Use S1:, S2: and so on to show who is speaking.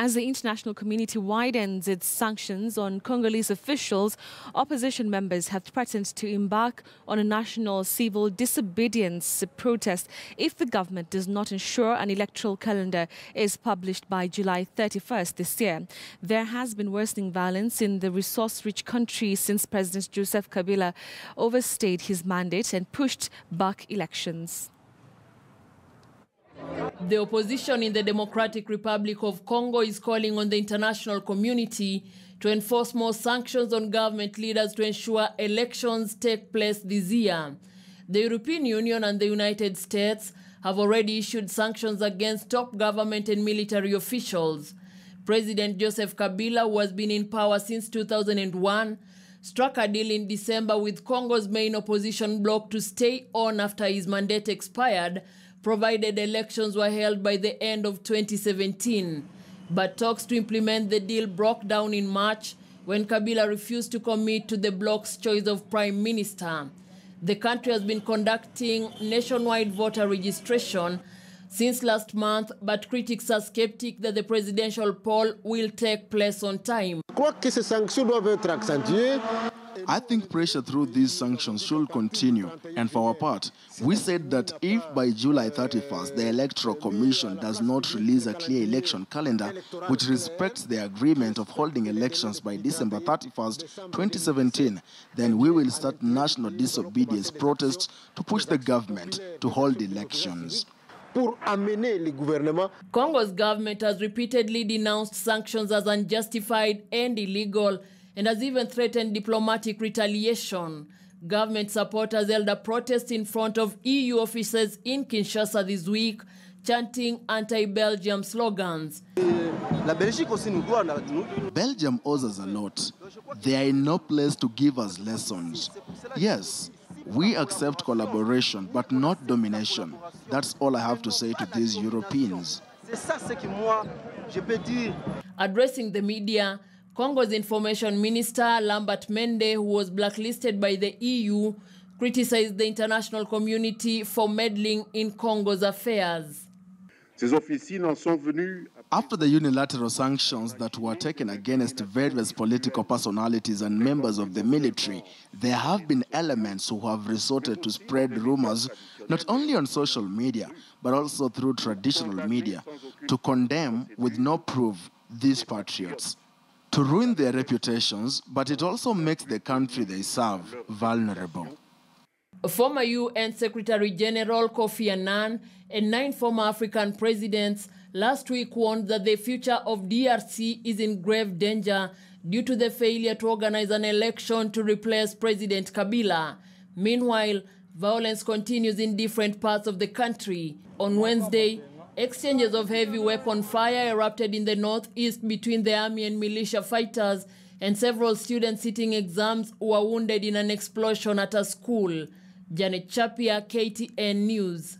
S1: As the international community widens its sanctions on Congolese officials, opposition members have threatened to embark on a national civil disobedience protest if the government does not ensure an electoral calendar is published by July 31st this year. There has been worsening violence in the resource-rich country since President Joseph Kabila overstayed his mandate and pushed back elections.
S2: The opposition in the Democratic Republic of Congo is calling on the international community to enforce more sanctions on government leaders to ensure elections take place this year. The European Union and the United States have already issued sanctions against top government and military officials. President Joseph Kabila, who has been in power since 2001, struck a deal in December with Congo's main opposition bloc to stay on after his mandate expired, provided elections were held by the end of 2017. But talks to implement the deal broke down in March when Kabila refused to commit to the bloc's choice of prime minister. The country has been conducting nationwide voter registration since last month, but critics are skeptic that the presidential poll will take place on time.
S3: I think pressure through these sanctions should continue, and for our part, we said that if by July 31st the Electoral Commission does not release a clear election calendar which respects the agreement of holding elections by December 31st, 2017, then we will start national disobedience protests to push the government to hold elections.
S2: Congo's government has repeatedly denounced sanctions as unjustified and illegal, and has even threatened diplomatic retaliation. Government supporters held a protest in front of EU offices in Kinshasa this week, chanting anti-Belgium slogans.
S3: Belgium owes us a lot. They are in no place to give us lessons. Yes, we accept collaboration, but not domination. That's all I have to say to these Europeans.
S2: Addressing the media, Congo's Information Minister Lambert Mende, who was blacklisted by the EU, criticized the international community for meddling in Congo's affairs.
S3: After the unilateral sanctions that were taken against various political personalities and members of the military, there have been elements who have resorted to spread rumors not only on social media, but also through traditional media, to condemn with no proof these patriots, to ruin their reputations, but it also makes the country they serve vulnerable.
S2: Former UN Secretary General Kofi Annan and 9 former African presidents last week warned that the future of DRC is in grave danger due to the failure to organize an election to replace President Kabila. Meanwhile, violence continues in different parts of the country. On Wednesday, exchanges of heavy weapon fire erupted in the northeast between the army and militia fighters, and several students sitting exams were wounded in an explosion at a school. Janet Chapia, KTN News.